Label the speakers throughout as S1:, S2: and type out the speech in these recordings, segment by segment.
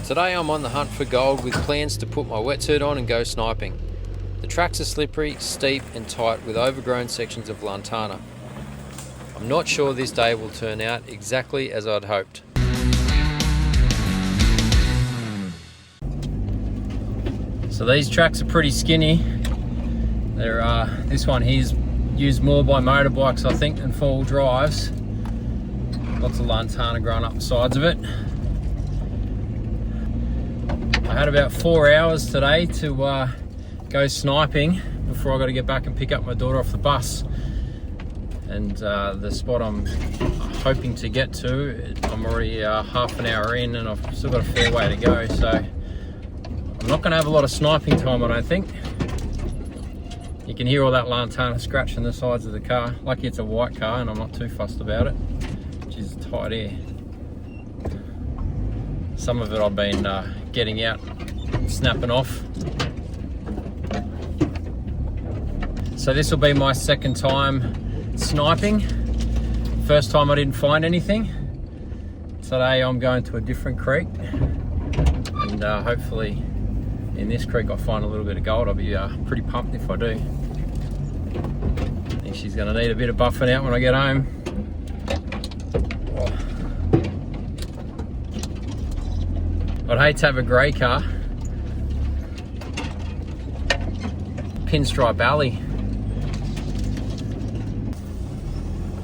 S1: Today I'm on the hunt for gold with plans to put my wetsuit on and go sniping. The tracks are slippery, steep and tight with overgrown sections of Lantana. I'm not sure this day will turn out exactly as I'd hoped. So these tracks are pretty skinny. This one here's used more by motorbikes I think than four-wheel drives. Lots of Lantana growing up the sides of it. I had about 4 hours today to go sniping before I got to get back and pick up my daughter off the bus. And the spot I'm hoping to get to, I'm already half an hour in and I've still got a fair way to go. So I'm not going to have a lot of sniping time, I don't think. You can hear all that Lantana scratching the sides of the car. Lucky it's a white car and I'm not too fussed about it, which is tight air. Some of it I've been getting out, snapping off. So this will be my second time sniping. First time I didn't find anything. Today I'm going to a different creek and hopefully in this creek I'll find a little bit of gold. I'll be pretty pumped if I do. I think she's going to need a bit of buffing out when I get home. I'd hate to have a grey car. Pinstripe alley.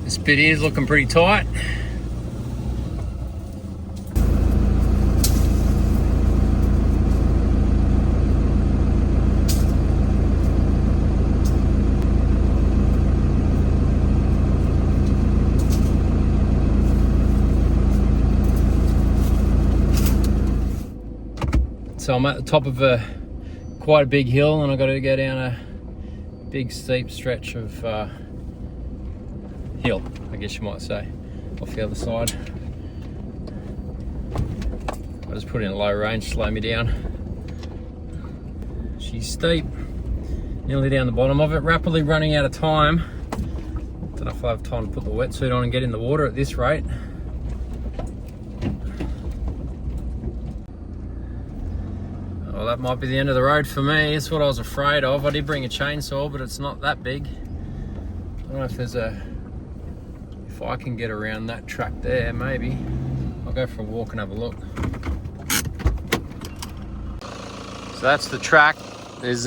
S1: This bit here is looking pretty tight. So I'm at the top of quite a big hill and I've got to go down a big steep stretch of hill, I guess you might say, off the other side. I just put in a low range, slow me down. She's steep, nearly down the bottom of it, rapidly running out of time. Don't know if I have time to put the wetsuit on and get in the water at this rate. Well, that might be the end of the road for me. It's what I was afraid of. I did bring a chainsaw, but it's not that big. I don't know if if I can get around that track there, maybe. I'll go for a walk and have a look. So that's the track. There's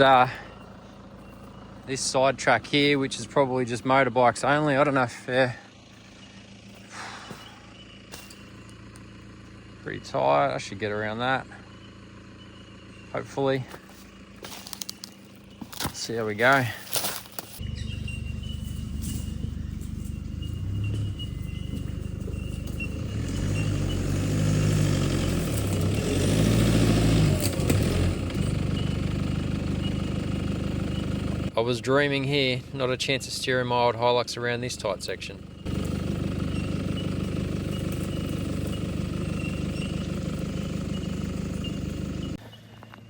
S1: this side track here, which is probably just motorbikes only. I don't know if pretty tight. I should get around that. Hopefully. Let's see how we go. I was dreaming here, not a chance of steering my old Hilux around this tight section.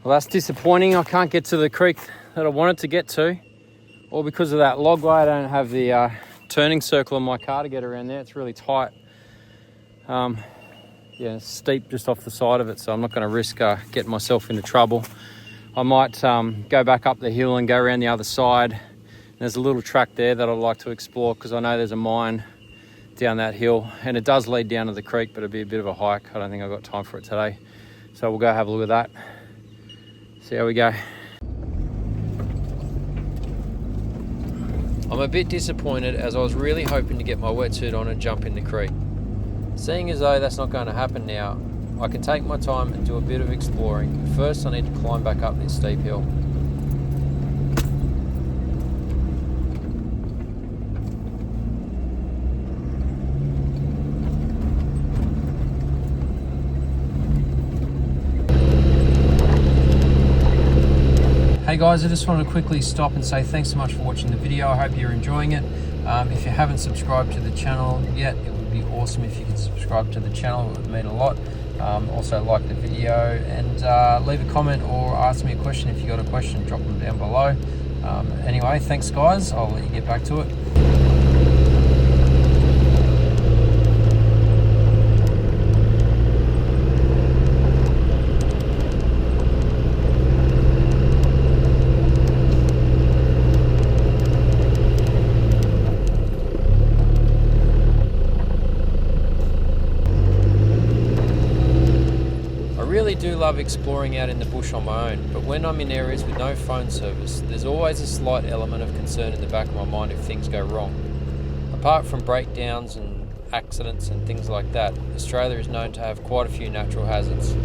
S1: Well, that's disappointing. I can't get to the creek that I wanted to get to. All because of that logway. I don't have the turning circle on my car to get around there. It's really tight. Yeah, it's steep just off the side of it, so I'm not going to risk getting myself into trouble. I might go back up the hill and go around the other side. There's a little track there that I'd like to explore because I know there's a mine down that hill and it does lead down to the creek, but it'd be a bit of a hike. I don't think I've got time for it today. So we'll go have a look at that. See how we go. I'm a bit disappointed as I was really hoping to get my wetsuit on and jump in the creek. Seeing as though that's not going to happen now, I can take my time and do a bit of exploring. But first I need to climb back up this steep hill. Hey guys, I just wanted to quickly stop and say thanks so much for watching the video. I hope you're enjoying it. If you haven't subscribed to the channel yet, it would be awesome if you could subscribe to the channel. It would mean a lot. Also like the video and leave a comment or ask me a question. If you got a question, drop them down below. Anyway, thanks guys. I'll let you get back to it. really do love exploring out in the bush on my own, but when I'm in areas with no phone service, there's always a slight element of concern in the back of my mind if things go wrong. Apart from breakdowns and accidents and things like that, Australia is known to have quite a few natural hazards.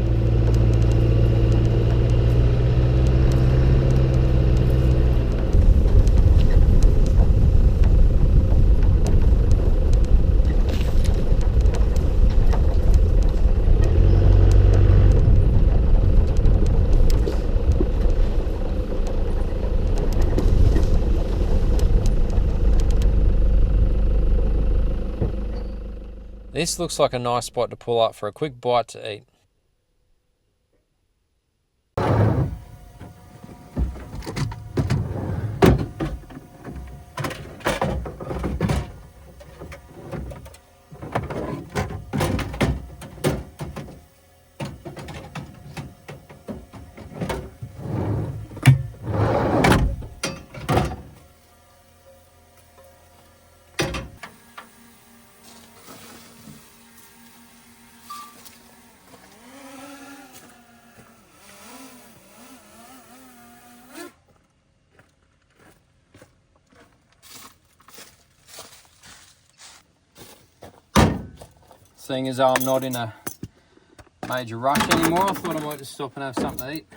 S1: This looks like a nice spot to pull up for a quick bite to eat. Seeing as though I'm not in a major rush anymore, I thought I might just stop and have something to eat.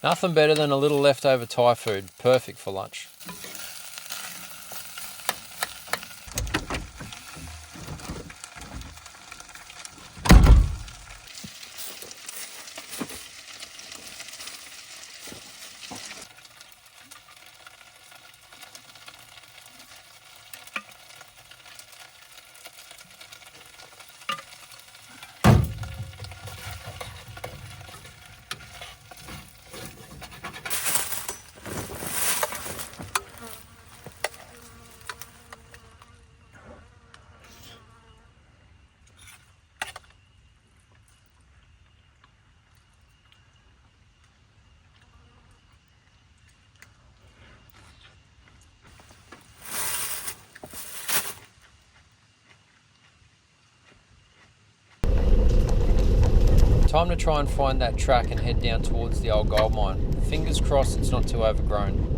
S1: Nothing better than a little leftover Thai food, perfect for lunch. Time to try and find that track and head down towards the old gold mine. Fingers crossed it's not too overgrown.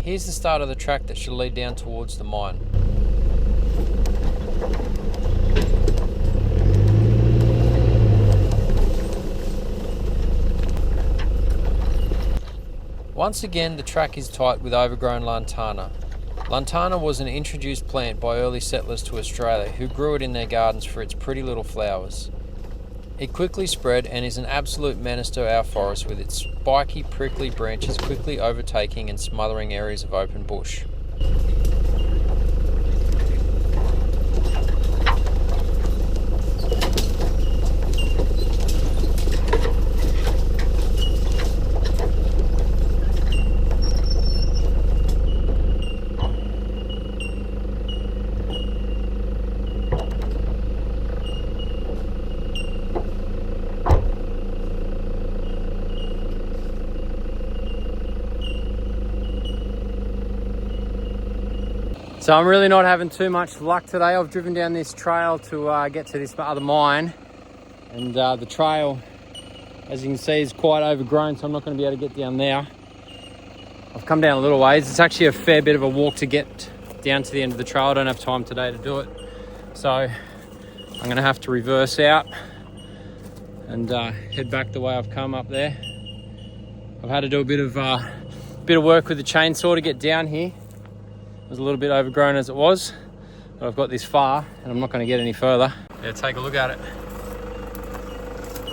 S1: Here's the start of the track that should lead down towards the mine. Once again, the track is tight with overgrown Lantana. Lantana was an introduced plant by early settlers to Australia who grew it in their gardens for its pretty little flowers. It quickly spread and is an absolute menace to our forest with its spiky, prickly branches quickly overtaking and smothering areas of open bush.
S2: So I'm really not having too much luck today. I've driven down this trail to get to this other mine, and the trail, as you can see, is quite overgrown, so I'm not going to be able to get down there. I've come down a little ways. It's actually a fair bit of a walk to get down to the end of the trail. I don't have time today to do it, so I'm going to have to reverse out and head back the way I've come up there. I've had to do a bit of work with the chainsaw to get down here.
S1: It was a little bit overgrown as it was, but I've got this far and I'm not going to get any further. Yeah, take a look at it.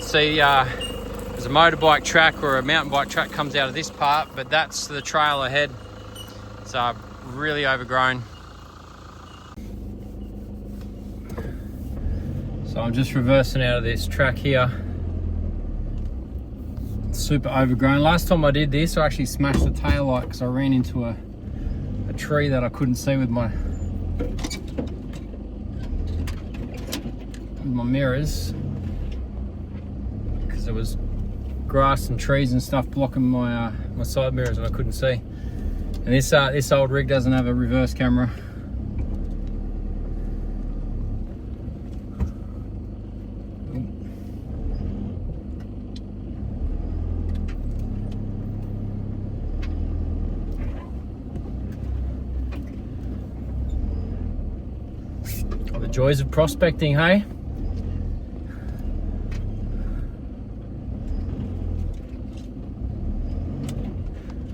S1: See, there's a motorbike track or a mountain bike track comes out of this part, but that's the trail ahead. It's really overgrown. So I'm just reversing out of this track here. It's super overgrown. Last time I did this, I actually smashed the tail light because I ran into a tree that I couldn't see with my mirrors, because there was grass and trees and stuff blocking my my side mirrors and I couldn't see. And this old rig doesn't have a reverse camera. The joys of prospecting, hey?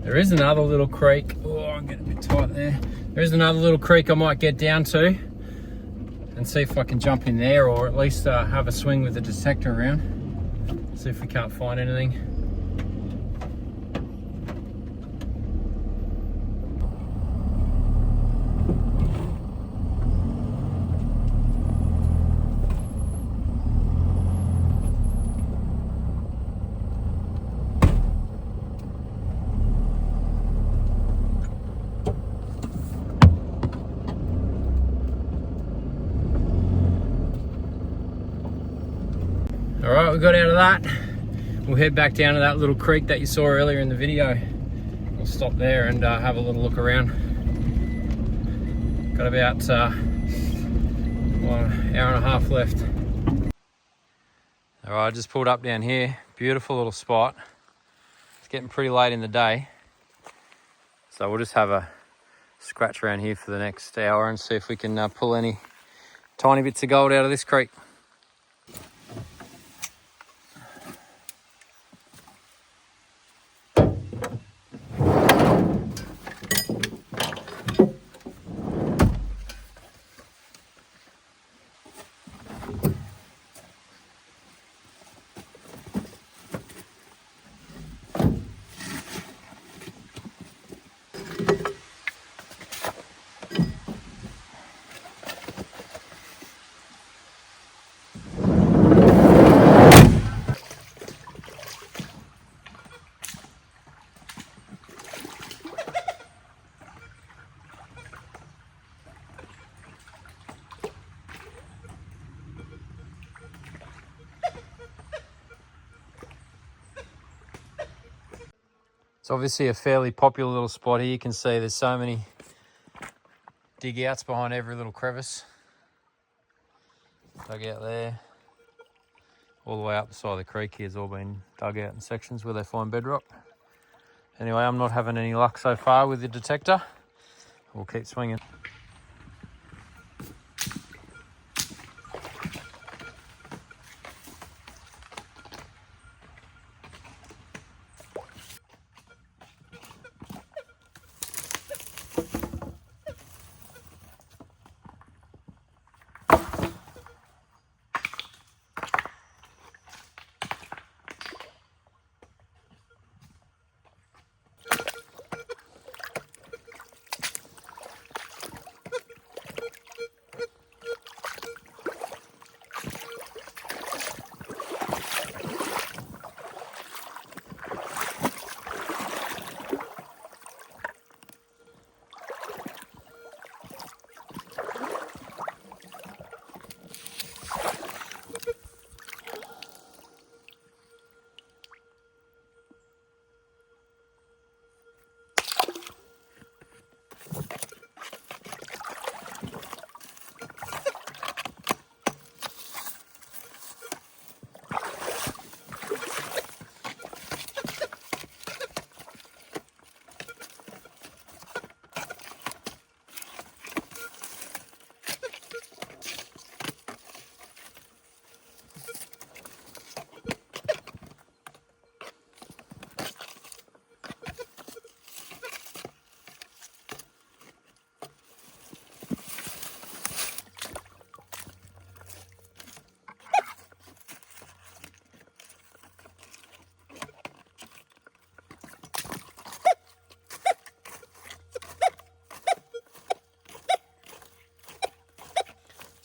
S1: There is another little creek. Oh, I'm getting a bit tight there. There is another little creek I might get down to and see if I can jump in there, or at least have a swing with the detector around. See if we can't find anything. All right, we got out of that. We'll head back down to that little creek that you saw earlier in the video. We'll stop there and have a little look around. Got about an hour and a half left. All right, I just pulled up down here. Beautiful little spot. It's getting pretty late in the day, so we'll just have a scratch around here for the next hour and see if we can pull any tiny bits of gold out of this creek. It's obviously a fairly popular little spot here. You can see there's so many dig outs behind every little crevice. Dug out there. All the way up the side of the creek here has all been dug out in sections where they find bedrock. Anyway, I'm not having any luck so far with the detector. We'll keep swinging.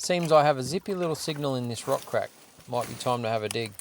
S2: Seems I have a zippy little signal in this rock crack. Might be time to have a dig.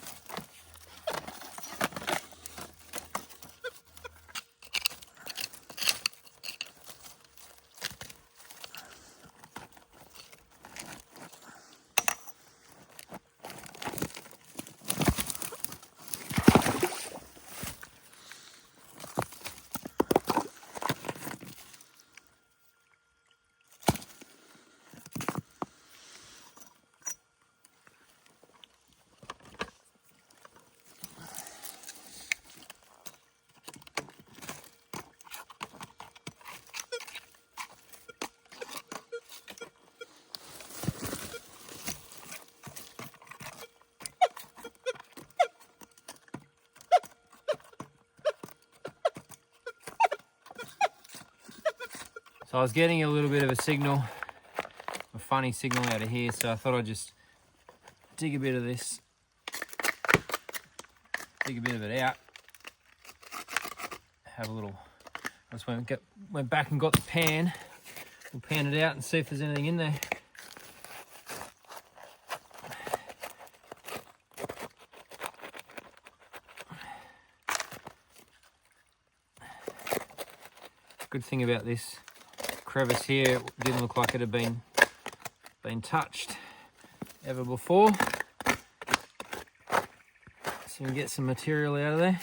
S2: So I was getting a little bit of a signal, a funny signal out of here, so I thought I'd just dig a bit of this, dig a bit of it out, have a little, I just went back and got the pan, we'll pan it out and see if there's anything in there. Good thing about this crevice here, it didn't look like it had been touched ever before. So we can get some material out of there.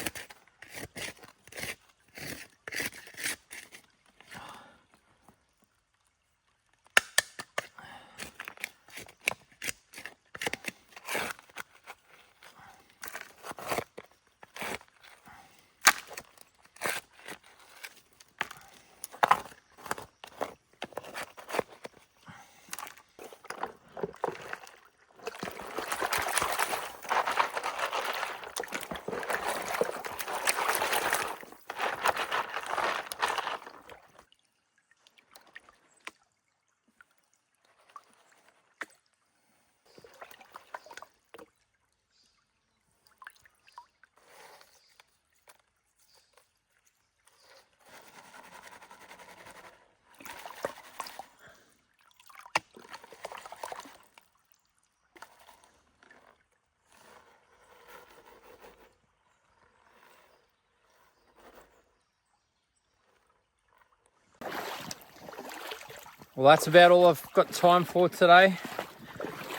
S2: Well, that's about all I've got time for today.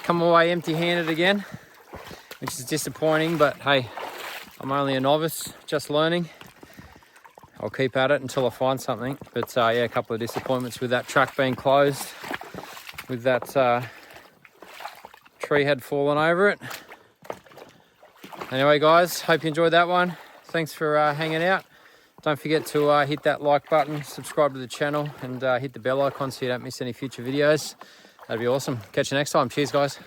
S2: Come away empty-handed again, which is disappointing, but hey, I'm only a novice, just learning. I'll keep at it until I find something. But yeah, a couple of disappointments with that track being closed, with that tree had fallen over it. Anyway, guys, hope you enjoyed that one. Thanks for hanging out. Don't forget to hit that like button, subscribe to the channel, and hit the bell icon so you don't miss any future videos. That'd be awesome. Catch you next time. Cheers, guys.